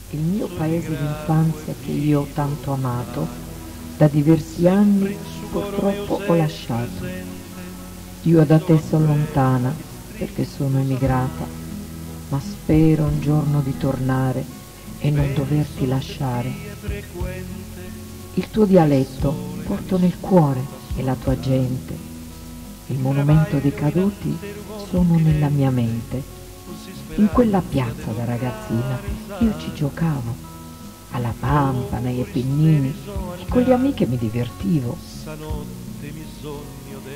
Il mio paese d'infanzia che io ho tanto amato, da diversi anni purtroppo ho lasciato. Io da te sono lontana perché sono emigrata, ma spero un giorno di tornare e non doverti lasciare. Il tuo dialetto porto nel cuore e la tua gente. Il monumento dei caduti sono nella mia mente. In quella piazza da ragazzina io ci giocavo, alla Pampa, negli Appennini, e con le amiche mi divertivo.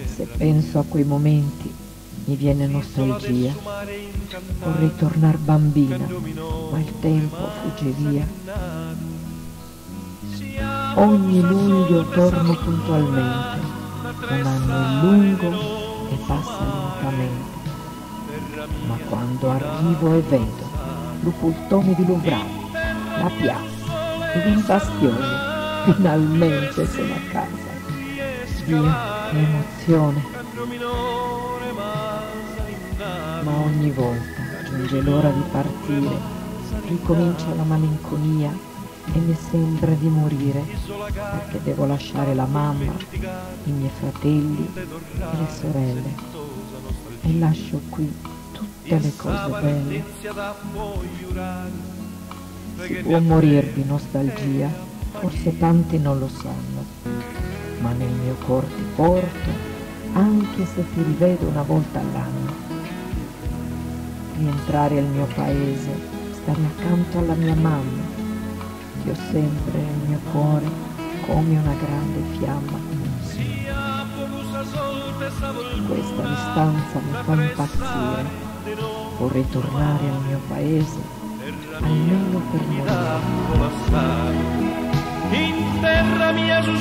Se penso a quei momenti mi viene nostalgia. Vorrei tornar bambina, ma il tempo fugge via. Ogni luglio torno puntualmente, un anno è lungo e passa lentamente. Ma quando arrivo e vedo Lupultoni di Luvrano, la piazza ed il bastione, finalmente sono a casa. Dio, che emozione! Ma ogni volta giunge l'ora di partire, ricomincia la malinconia e mi sembra di morire, perché devo lasciare la mamma, i miei fratelli e le sorelle. E lascio qui tutte le cose belle. Si può morire di nostalgia, forse tanti non lo sanno, ma nel mio cuore ti porto, anche se ti rivedo una volta all'anno. Rientrare al mio paese, stare accanto alla mia mamma, che ho sempre nel mio cuore come una grande fiamma. Questa distanza mi fa impazzire, vorrei tornare al mio paese, almeno per morire. In terra mia su